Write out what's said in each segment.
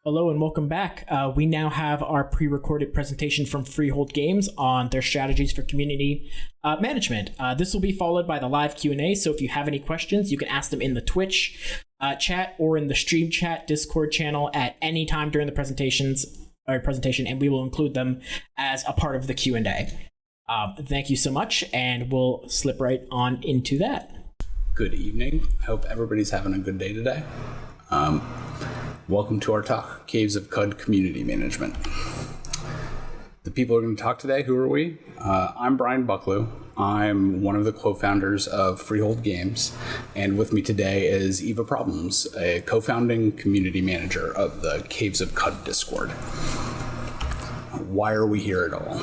Hello and welcome back. We now have our pre-recorded presentation from Freehold Games on their strategies for community management. This will be followed by the live Q&A, so if you have any questions, you can ask them in the Twitch chat or in the stream chat Discord channel at any time during the presentation, and we will include them as a part of the Q&A. Thank you so much, and we'll slip right on into that. Good evening. I hope everybody's having a good day today. Welcome to our talk, Caves of Cud Community Management. The people who are going to talk today, who are we? I'm Brian Bucklew. I'm one of the co-founders of Freehold Games, and with me today is Eva Problems, a co-founding community manager of the Caves of Cud Discord. Why are we here at all?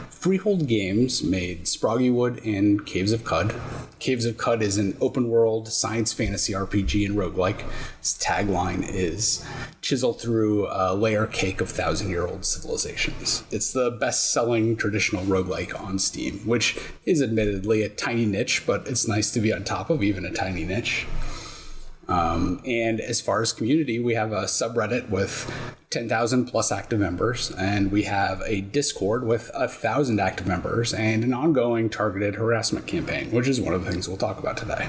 Freehold Games made Sproggywood and Caves of Cud. Caves of Cud is an open-world science fantasy RPG and roguelike. Its tagline is chisel through a layer cake of thousand-year-old civilizations. It's the best-selling traditional roguelike on Steam, which is admittedly a tiny niche, but it's nice to be on top of even a tiny niche. And as far as community, we have a subreddit with 10,000 plus active members, and we have a Discord with 1,000 active members and an ongoing targeted harassment campaign, which is one of the things we'll talk about today.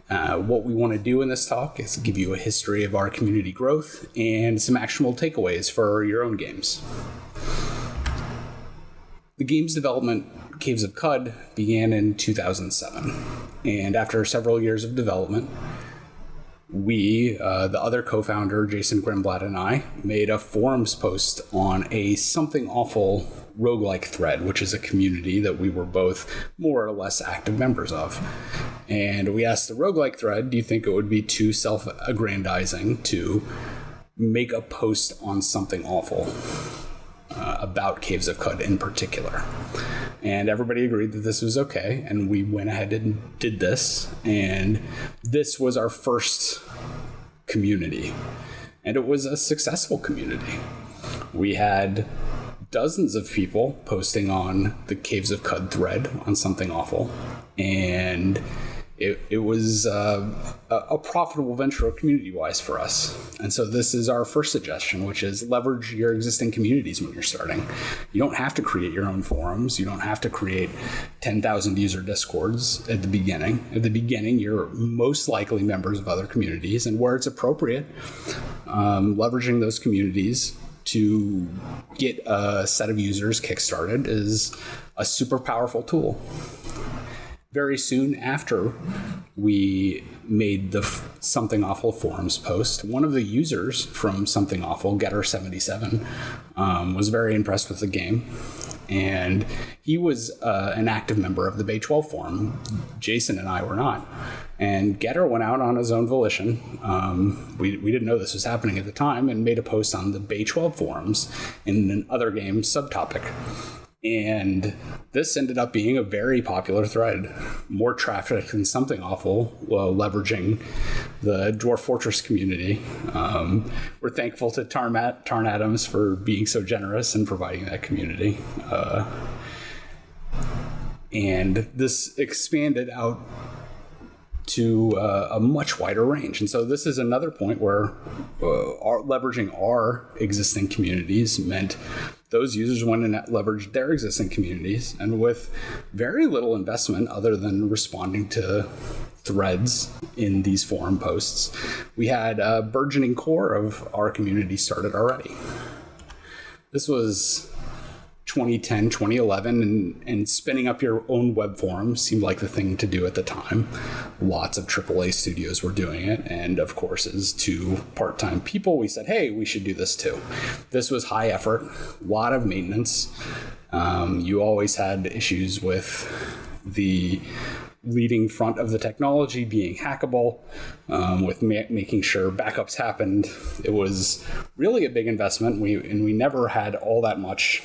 What we want to do in this talk is give you a history of our community growth and some actionable takeaways for your own games. The game's development, Caves of Cud, began in 2007, and after several years of development, we, the other co-founder, Jason Grimblatt, and I, made a forums post on a Something Awful roguelike thread, which is a community that we were both more or less active members of. And we asked the roguelike thread, do you think it would be too self-aggrandizing to make a post on Something Awful about Caves of Cud in particular? And everybody agreed that this was okay, and we went ahead and did this, and this was our first community, and it was a successful community. We had dozens of people posting on the Caves of Cud thread on Something Awful, and it was a profitable venture community-wise for us. And so this is our first suggestion, which is leverage your existing communities when you're starting. You don't have to create your own forums. You don't have to create 10,000 user Discords at the beginning. At the beginning, you're most likely members of other communities, and where it's appropriate, leveraging those communities to get a set of users kickstarted is a super powerful tool. Very soon after we made the Something Awful forums post, one of the users from Something Awful, Getter77, was very impressed with the game. And he was an active member of the Bay 12 forum. Jason and I were not. And Getter went out on his own volition. We didn't know this was happening at the time, and made a post on the Bay 12 forums in an other game subtopic. And this ended up being a very popular thread, more traffic than Something Awful, leveraging the Dwarf Fortress community. We're thankful to Tarn Adams for being so generous and providing that community. And this expanded out to a much wider range. And so this is another point where leveraging our existing communities meant those users went and leveraged their existing communities, and with very little investment other than responding to threads in these forum posts, we had a burgeoning core of our community started already. This was 2010, 2011, and spinning up your own web forum seemed like the thing to do at the time. Lots of AAA studios were doing it, and of course, as two part-time people, we said, hey, we should do this too. This was high effort, a lot of maintenance. You always had issues with the leading front of the technology being hackable, with making sure backups happened. It was really a big investment, and we never had all that much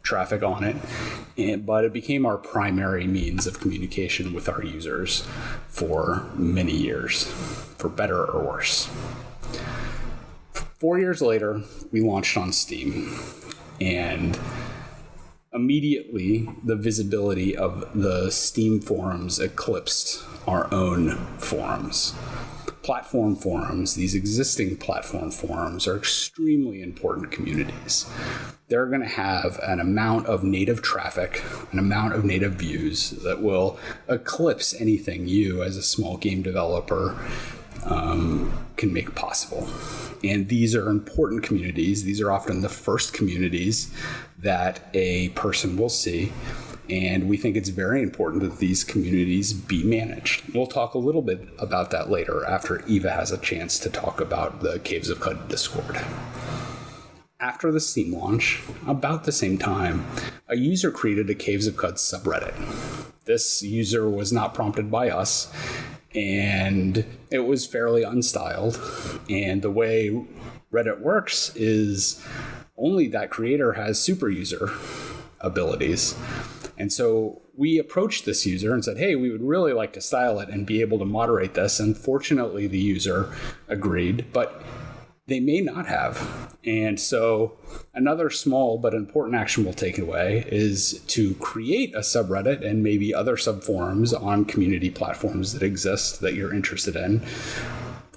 traffic on it, but it became our primary means of communication with our users for many years, for better or worse. 4 years later, we launched on Steam, and immediately the visibility of the Steam forums eclipsed our own forums. platform forums, these existing platform forums, are extremely important communities. They're going to have an amount of native traffic, an amount of native views that will eclipse anything you as a small game developer can make possible. And these are important communities. These are often the first communities that a person will see. And we think it's very important that these communities be managed. We'll talk a little bit about that later after Eva has a chance to talk about the Caves of Cud Discord. After the Steam launch, about the same time, a user created a Caves of Cud subreddit. This user was not prompted by us, and it was fairly unstyled. And the way Reddit works is only that creator has super user abilities. And so we approached this user and said, hey, we would really like to style it and be able to moderate this. And fortunately, the user agreed, but they may not have. And so another small but important actionable takeaway is to create a subreddit and maybe other subforums on community platforms that exist that you're interested in.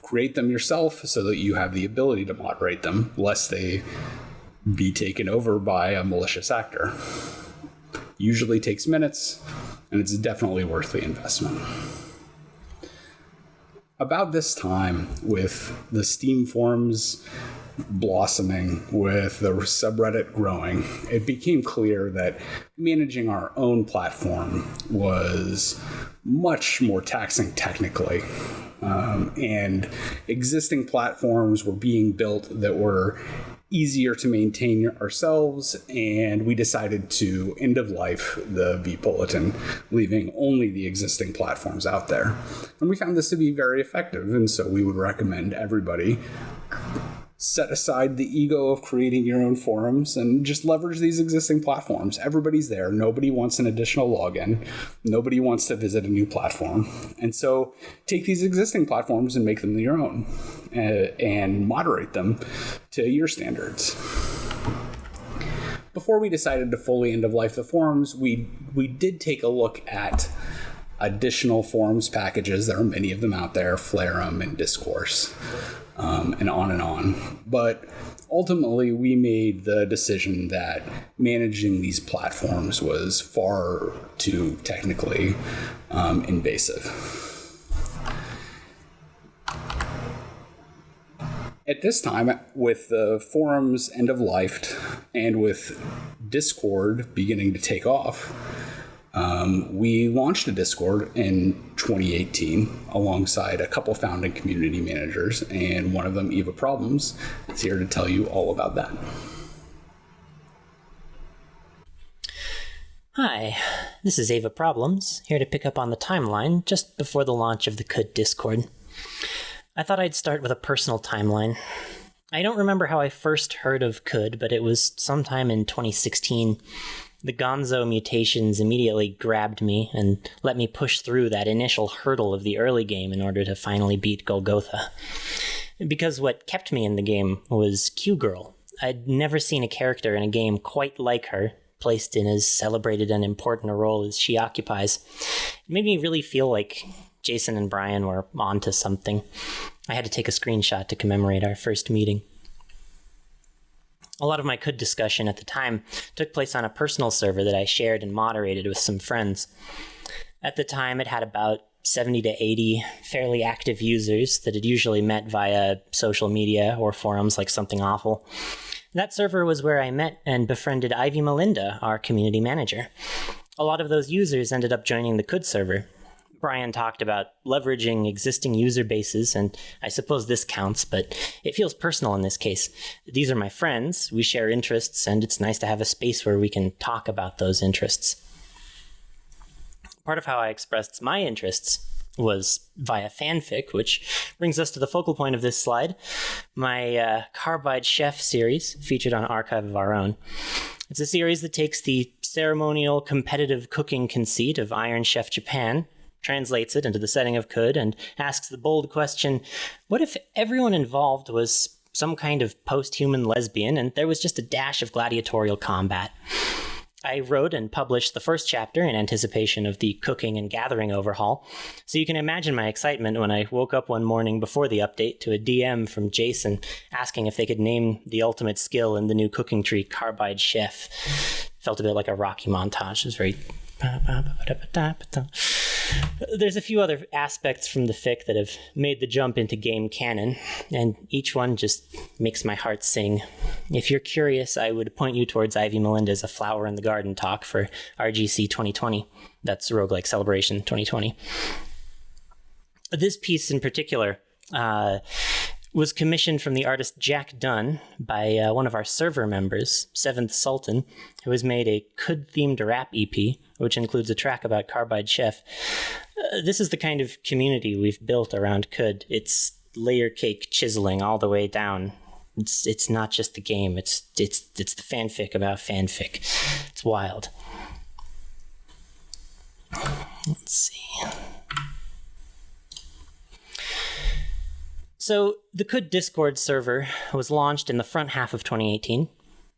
Create them yourself so that you have the ability to moderate them, lest they be taken over by a malicious actor. Usually takes minutes, and it's definitely worth the investment. About this time, with the Steam forums blossoming, with the subreddit growing, it became clear that managing our own platform was much more taxing technically. And existing platforms were being built that were easier to maintain ourselves, and we decided to end of life the vBulletin, leaving only the existing platforms out there. And we found this to be very effective, and so we would recommend everybody set aside the ego of creating your own forums and just leverage these existing platforms. Everybody's there. Nobody wants an additional login. Nobody wants to visit a new platform. And so take these existing platforms and make them your own and moderate them to your standards. Before we decided to fully end of life the forums, we did take a look at additional forums packages. There are many of them out there, Flareum and Discourse. And on and on. But ultimately, we made the decision that managing these platforms was far too technically invasive. At this time, with the forums end of life and with Discord beginning to take off, we launched a Discord in 2018 alongside a couple founding community managers, and one of them, Eva Problems, is here to tell you all about that. Hi, this is Eva Problems, here to pick up on the timeline just before the launch of the CUD Discord. I thought I'd start with a personal timeline. I don't remember how I first heard of CUD, but it was sometime in 2016. The Gonzo mutations immediately grabbed me and let me push through that initial hurdle of the early game in order to finally beat Golgotha. Because what kept me in the game was Q-Girl. I'd never seen a character in a game quite like her, placed in as celebrated and important a role as she occupies. It made me really feel like Jason and Brian were onto something. I had to take a screenshot to commemorate our first meeting. A lot of my CUD discussion at the time took place on a personal server that I shared and moderated with some friends. At the time, it had about 70 to 80 fairly active users that had usually met via social media or forums like Something Awful. That server was where I met and befriended Ivy Melinda, our community manager. A lot of those users ended up joining the CUD server. Brian talked about leveraging existing user bases, and I suppose this counts, but it feels personal in this case. These are my friends, we share interests, and it's nice to have a space where we can talk about those interests. Part of how I expressed my interests was via fanfic, which brings us to the focal point of this slide, my Carbide Chef series featured on Archive of Our Own. It's a series that takes the ceremonial competitive cooking conceit of Iron Chef Japan, translates it into the setting of CUD, and asks the bold question, what if everyone involved was some kind of post-human lesbian and there was just a dash of gladiatorial combat? I wrote and published the first chapter in anticipation of the cooking and gathering overhaul, so you can imagine my excitement when I woke up one morning before the update to a DM from Jason asking if they could name the ultimate skill in the new cooking tree, Carbide Chef. Felt a bit like a Rocky montage. It was very... There's a few other aspects from the fic that have made the jump into game canon, and each one just makes my heart sing. If you're curious, I would point you towards Ivy Melinda's A Flower in the Garden talk for RGC 2020. That's Roguelike Celebration 2020. This piece in particular was commissioned from the artist Jack Dunn by one of our server members, Seventh Sultan, who has made a Cud-themed rap EP, which includes a track about Carbide Chef. This is the kind of community we've built around Cud. It's layer cake chiseling all the way down. It's not just the game. It's the fanfic about fanfic. It's wild. Let's see. So the Cud Discord server was launched in the front half of 2018.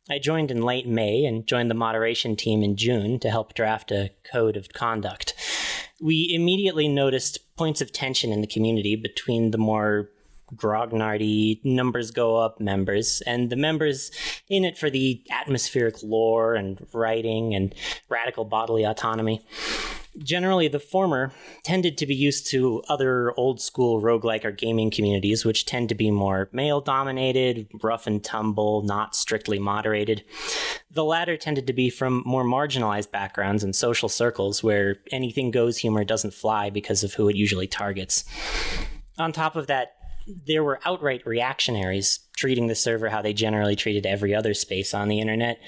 I joined in late May and joined the moderation team in June to help draft a code of conduct. We immediately noticed points of tension in the community between the more grognardy, numbers go up members, and the members in it for the atmospheric lore and writing and radical bodily autonomy. Generally, the former tended to be used to other old-school roguelike or gaming communities, which tend to be more male-dominated, rough and tumble, not strictly moderated. The latter tended to be from more marginalized backgrounds and social circles, where anything-goes humor doesn't fly because of who it usually targets. On top of that, there were outright reactionaries treating the server how they generally treated every other space on the internet.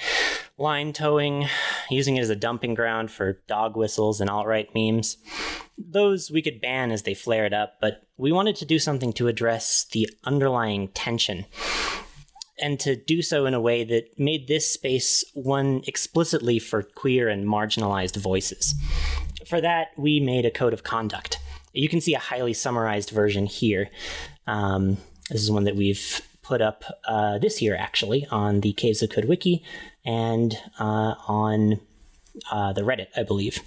Line towing, using it as a dumping ground for dog whistles and alt-right memes. Those we could ban as they flared up, but we wanted to do something to address the underlying tension, and to do so in a way that made this space one explicitly for queer and marginalized voices. For that, we made a code of conduct. You can see a highly summarized version here. This is one that we've put up this year, actually, on the Caves of Cud Wiki and on the Reddit, I believe.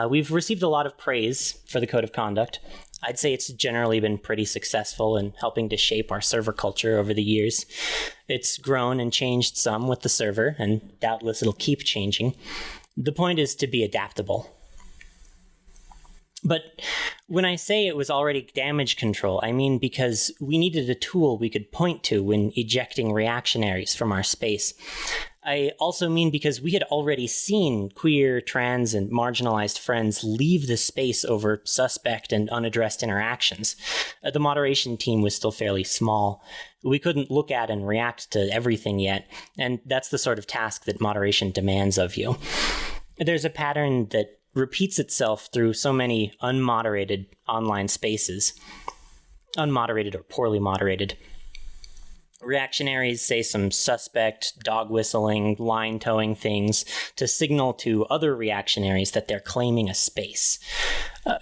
We've received a lot of praise for the Code of Conduct. I'd say it's generally been pretty successful in helping to shape our server culture over the years. It's grown and changed some with the server, and doubtless it'll keep changing. The point is to be adaptable. But when I say it was already damage control, I mean because we needed a tool we could point to when ejecting reactionaries from our space. I also mean because we had already seen queer, trans, and marginalized friends leave the space over suspect and unaddressed interactions. The moderation team was still fairly small. We couldn't look at and react to everything yet, and that's the sort of task that moderation demands of you. There's a pattern that repeats itself through so many unmoderated online spaces. Unmoderated or poorly moderated. Reactionaries say some suspect, dog whistling, line towing things to signal to other reactionaries that they're claiming a space.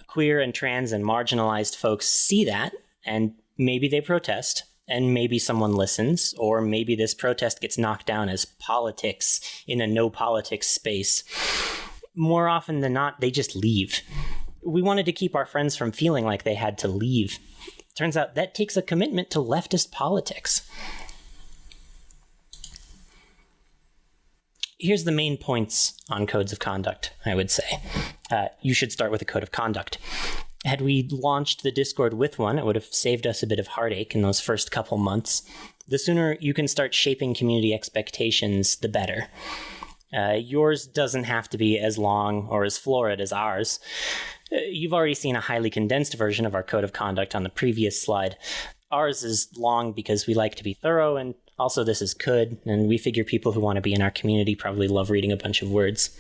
Queer and trans and marginalized folks see that, and maybe they protest, and maybe someone listens, or maybe this protest gets knocked down as politics in a no-politics space. More often than not, they just leave. We wanted to keep our friends from feeling like they had to leave. Turns out that takes a commitment to leftist politics. Here's the main points on codes of conduct, I would say. You should start with a code of conduct. Had we launched the Discord with one, it would have saved us a bit of heartache in those first couple months. The sooner you can start shaping community expectations, the better. Yours doesn't have to be as long or as florid as ours. You've already seen a highly condensed version of our code of conduct on the previous slide. Ours is long because we like to be thorough, and also this is Cud, and we figure people who want to be in our community probably love reading a bunch of words.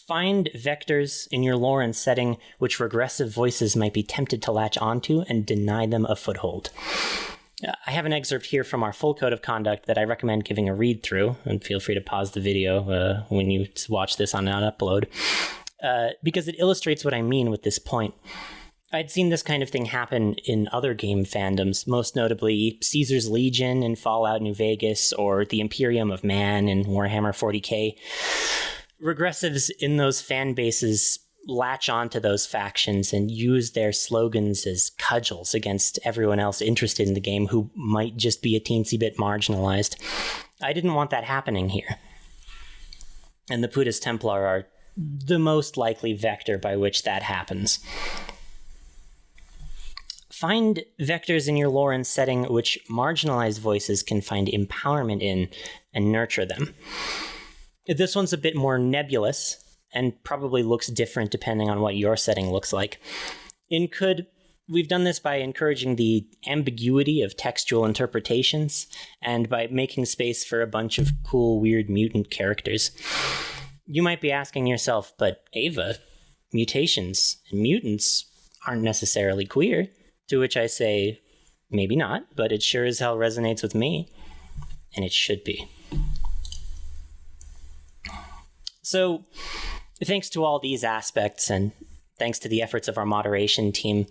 Find vectors in your lore and setting which regressive voices might be tempted to latch onto and deny them a foothold. I have an excerpt here from our full code of conduct that I recommend giving a read through, and feel free to pause the video when you watch this on an upload, because it illustrates what I mean with this point. I'd seen this kind of thing happen in other game fandoms, most notably Caesar's Legion in Fallout New Vegas or the Imperium of Man in Warhammer 40k. Regressives in those fan bases latch onto those factions and use their slogans as cudgels against everyone else interested in the game who might just be a teensy bit marginalized. I didn't want that happening here. And the Putis Templar are the most likely vector by which that happens. Find vectors in your lore and setting which marginalized voices can find empowerment in and nurture them. This one's a bit more nebulous and probably looks different depending on what your setting looks like. In Could, we've done this by encouraging the ambiguity of textual interpretations and by making space for a bunch of cool, weird mutant characters. You might be asking yourself, but Ava, mutations and mutants aren't necessarily queer. To which I say, maybe not, but it sure as hell resonates with me, and it should be. So, thanks to all these aspects, and thanks to the efforts of our moderation team,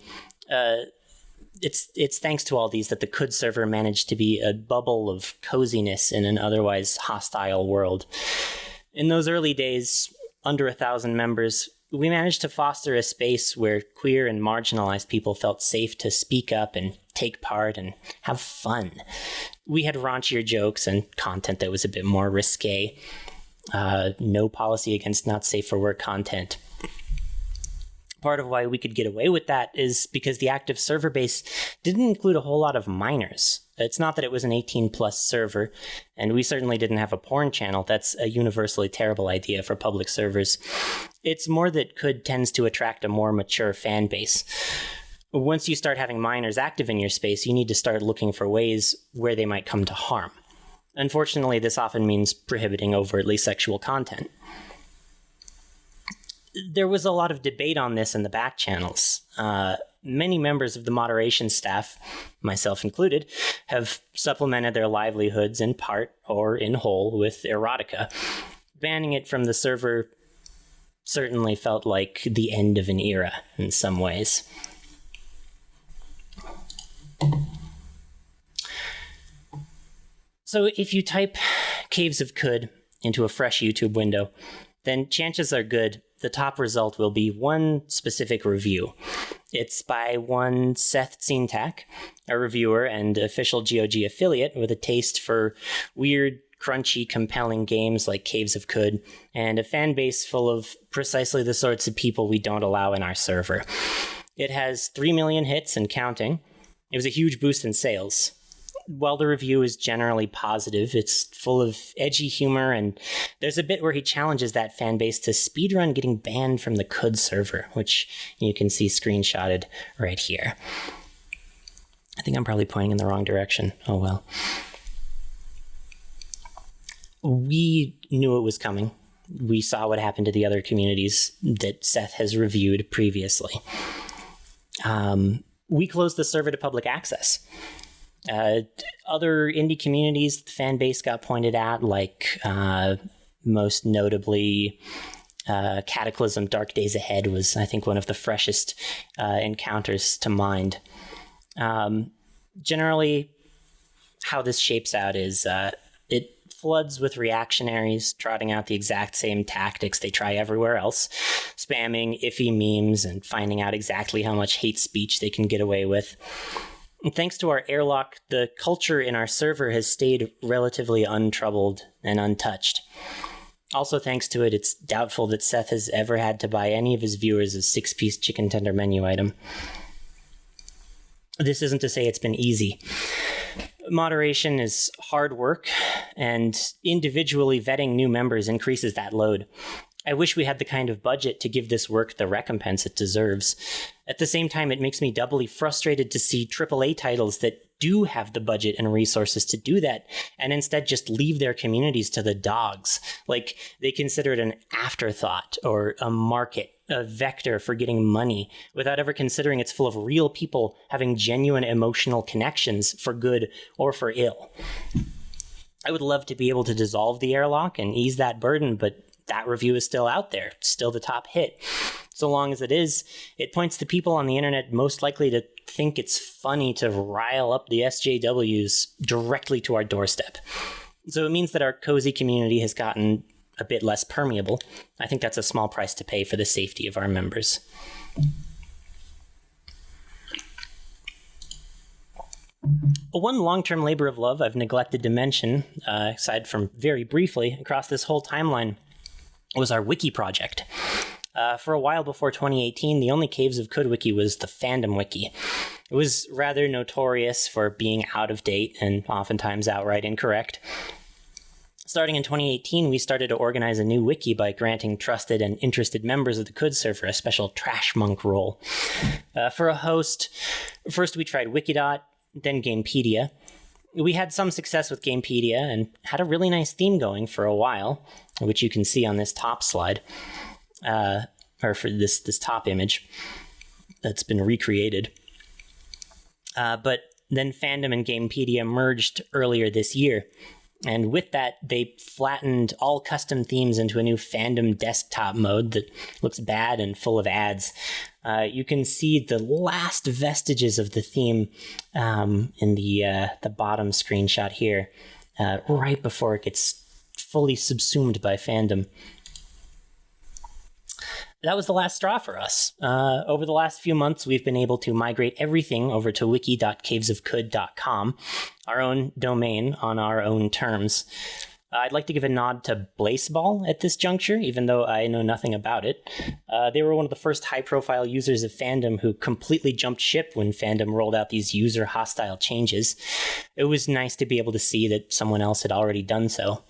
it's thanks to all these that the Could server managed to be a bubble of coziness in an otherwise hostile world. In those early days, under 1,000 members, we managed to foster a space where queer and marginalized people felt safe to speak up and take part and have fun. We had raunchier jokes and content that was a bit more risque. No policy against not safe for work content. Part of why we could get away with that is because the active server base didn't include a whole lot of minors. It's not that it was an 18-plus server, and we certainly didn't have a porn channel. That's a universally terrible idea for public servers. It's more that Could tends to attract a more mature fan base. Once you start having minors active in your space, you need to start looking for ways where they might come to harm. Unfortunately, this often means prohibiting overtly sexual content. There was a lot of debate on this in the back channels. Many members of the moderation staff, myself included, have supplemented their livelihoods in part or in whole with erotica. Banning it from the server certainly felt like the end of an era in some ways. So if you type Caves of Could into a fresh YouTube window, then chances are good the top result will be one specific review. It's by one Seth Zintak, a reviewer and official GOG affiliate with a taste for weird, crunchy, compelling games like Caves of Could, and a fan base full of precisely the sorts of people we don't allow in our server. It has 3 million hits and counting. It was a huge boost in sales. While the review is generally positive, it's full of edgy humor, and there's a bit where he challenges that fan base to speedrun getting banned from the Could server, which you can see screenshotted right here. I think I'm probably pointing in the wrong direction. Oh well. We knew it was coming. We saw what happened to the other communities that Seth has reviewed previously. We closed the server to public access. Other indie communities, the fan base got pointed at, like most notably Cataclysm Dark Days Ahead was, I think, one of the freshest encounters to mind. Generally, how this shapes out is it floods with reactionaries trotting out the exact same tactics they try everywhere else, spamming iffy memes and finding out exactly how much hate speech they can get away with. And thanks to our airlock, the culture in our server has stayed relatively untroubled and untouched. Also thanks to it, it's doubtful that Seth has ever had to buy any of his viewers a 6-piece chicken tender menu item. This isn't to say it's been easy. Moderation is hard work, and individually vetting new members increases that load. I wish we had the kind of budget to give this work the recompense it deserves. At the same time, it makes me doubly frustrated to see AAA titles that do have the budget and resources to do that, and instead just leave their communities to the dogs. Like, they consider it an afterthought, or a market, a vector for getting money, without ever considering it's full of real people having genuine emotional connections for good or for ill. I would love to be able to dissolve the airlock and ease that burden, but that review is still out there. It's still the top hit. So long as it is, it points the people on the internet most likely to think it's funny to rile up the SJWs directly to our doorstep. So it means that our cozy community has gotten a bit less permeable. I think that's a small price to pay for the safety of our members. One long-term labor of love I've neglected to mention, aside from very briefly, across this whole timeline, was our Wiki project. For a while before 2018, the only Caves of Cud Wiki was the Fandom Wiki. It was rather notorious for being out of date and oftentimes outright incorrect. Starting in 2018, we started to organize a new wiki by granting trusted and interested members of the Cud server a special Trash Monk role. For a host, first we tried Wikidot, then Gamepedia. We had some success with Gamepedia and had a really nice theme going for a while, which you can see on this top slide, or for this top image that's been recreated. But then Fandom and Gamepedia merged earlier this year. And with that, they flattened all custom themes into a new Fandom desktop mode that looks bad and full of ads. You can see the last vestiges of the theme in the bottom screenshot here, right before it gets fully subsumed by Fandom. That was the last straw for us. Over the last few months, we've been able to migrate everything over to wiki.cavesofcud.com, our own domain on our own terms. I'd like to give a nod to Blazeball at this juncture, even though I know nothing about it. They were one of the first high-profile users of Fandom who completely jumped ship when Fandom rolled out these user-hostile changes. It was nice to be able to see that someone else had already done so.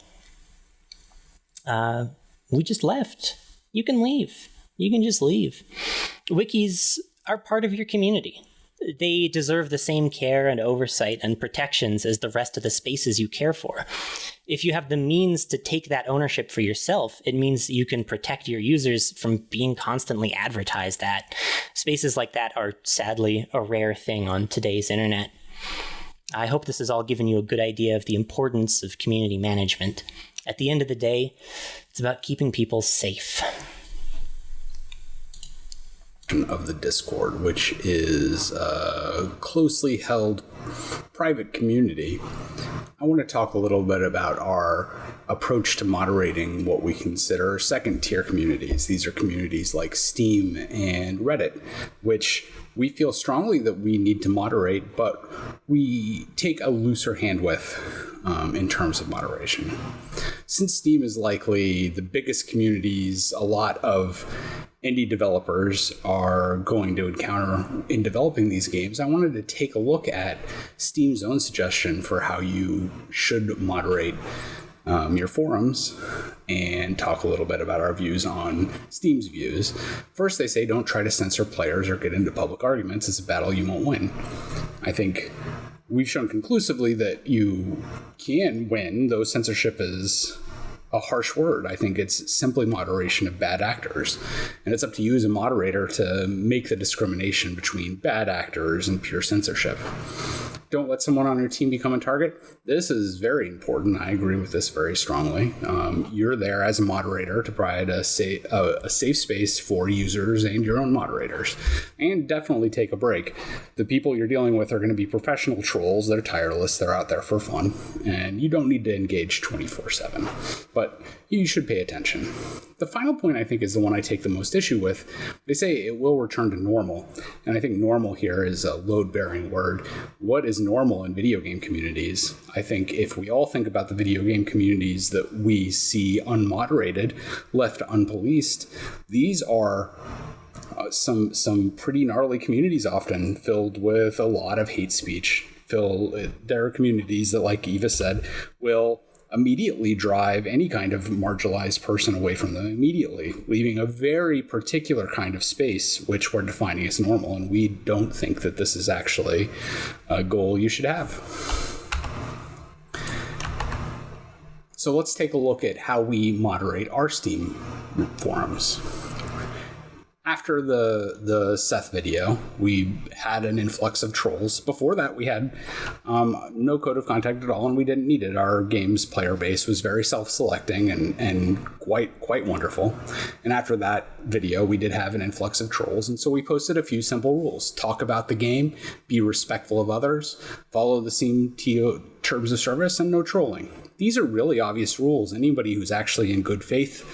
We just left. You can leave. You can just leave. Wikis are part of your community. They deserve the same care and oversight and protections as the rest of the spaces you care for. If you have the means to take that ownership for yourself, it means you can protect your users from being constantly advertised at. Spaces like that are sadly a rare thing on today's internet. I hope this has all given you a good idea of the importance of community management. At the end of the day, it's about keeping people safe. Of the Discord, which is a closely held private community, I want to talk a little bit about our approach to moderating what we consider second-tier communities. These are communities like Steam and Reddit, which we feel strongly that we need to moderate, but we take a looser hand with in terms of moderation. Since Steam is likely the biggest communities a lot of indie developers are going to encounter in developing these games, I wanted to take a look at Steam's own suggestion for how you should moderate your forums and talk a little bit about our views on Steam's views. First, they say don't try to censor players or get into public arguments. It's a battle you won't win. I think we've shown conclusively that you can win, though censorship is a harsh word. I think it's simply moderation of bad actors. And it's up to you as a moderator to make the discrimination between bad actors and pure censorship. Don't let someone on your team become a target. This is very important. I agree with this very strongly. You're there as a moderator to provide a safe space for users and your own moderators. And definitely take a break. The people you're dealing with are going to be professional trolls. They're tireless. They're out there for fun. And you don't need to engage 24/7. But you should pay attention. The final point, I think, is the one I take the most issue with. They say it will return to normal. And I think normal here is a load-bearing word. What is normal in video game communities? I think if we all think about the video game communities that we see unmoderated, left unpoliced, these are some pretty gnarly communities, often filled with a lot of hate speech. There are communities that, like Eva said, will immediately drive any kind of marginalized person away from them immediately, leaving a very particular kind of space, which we're defining as normal. And we don't think that this is actually a goal you should have. So let's take a look at how we moderate our Steam forums. after the Seth video, we had an influx of trolls. Before that, we had no code of contact at all, and we didn't need it. Our game's player base was very self-selecting and quite wonderful. And after that video, we did have an influx of trolls, and so we posted a few simple rules. Talk about the game, be respectful of others, follow the CMTO terms of service, and no trolling. These are really obvious rules. Anybody who's actually in good faith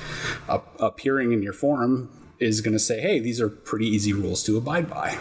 appearing in your forum is going to say, hey, these are pretty easy rules to abide by.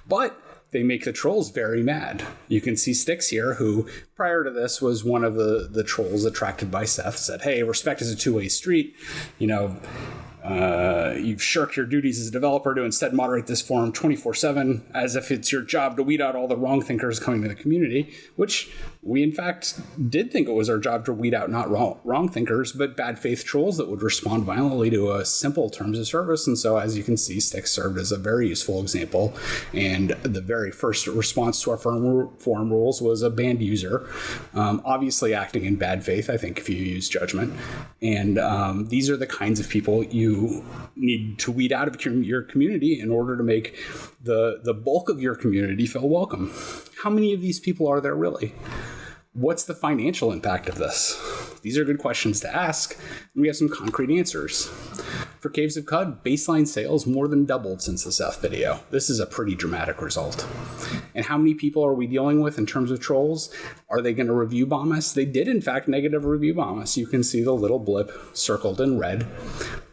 But they make the trolls very mad. You can see Styx here, who prior to this was one of the trolls attracted by Seth, said, hey, respect is a two-way street. You've shirked your duties as a developer to instead moderate this forum 24/7 as if it's your job to weed out all the wrong thinkers coming to the community, which we in fact did think it was our job to weed out not wrong thinkers, but bad faith trolls that would respond violently to a simple terms of service. And so, as you can see, Styx served as a very useful example. And the very first response to our forum rules was a banned user, obviously acting in bad faith, I think, if you use judgment. And these are the kinds of people you need to weed out of your community in order to make the bulk of your community feel welcome. How many of these people are there really? What's the financial impact of this? These are good questions to ask, and we have some concrete answers. For Caves of Cud, baseline sales more than doubled since the Seth video. This is a pretty dramatic result. And how many people are we dealing with in terms of trolls? Are they going to review bomb us? They did, in fact, negative review bomb us. You can see the little blip circled in red.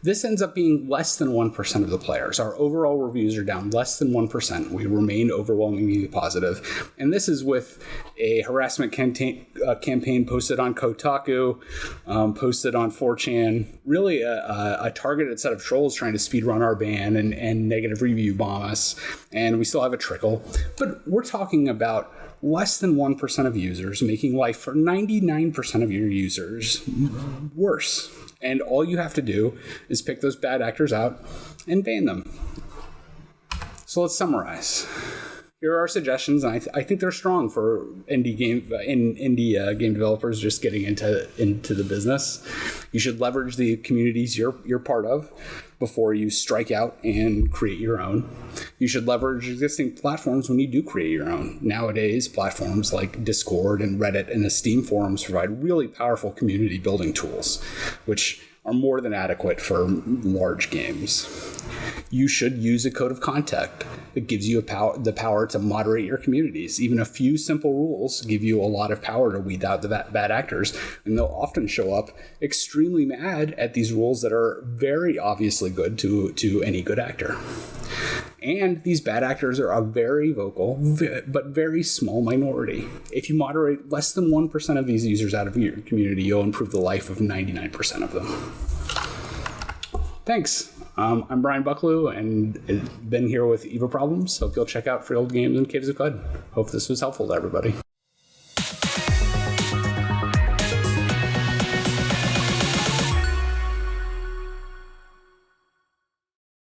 This ends up being less than 1% of the players. Our overall reviews are down less than 1%. We remain overwhelmingly positive. And this is with a harassment campaign posted on Kotaku, posted on 4chan, really a targeted set of trolls trying to speedrun our ban and negative review bomb us. And we still have a trickle. But we're talking about less than 1% of users making life for 99% of your users worse. And all you have to do is pick those bad actors out and ban them. So let's summarize. Here are our suggestions, and I think they're strong for indie game developers just getting into the business. You should leverage the communities you're part of before you strike out and create your own. You should leverage existing platforms when you do create your own. Nowadays, platforms like Discord and Reddit and the Steam forums provide really powerful community building tools, which are more than adequate for large games. You should use a code of conduct that gives you the power to moderate your communities. Even a few simple rules give you a lot of power to weed out the bad actors, and they'll often show up extremely mad at these rules that are very obviously good to any good actor. And these bad actors are a very vocal but very small minority. If you moderate less than 1% of these users out of your community, you'll improve the life of 99% of them. Thanks. I'm Brian Bucklew, and I've been here with Eva Problems. Hope you'll check out Freehold Games and Caves of Cud. Hope this was helpful to everybody.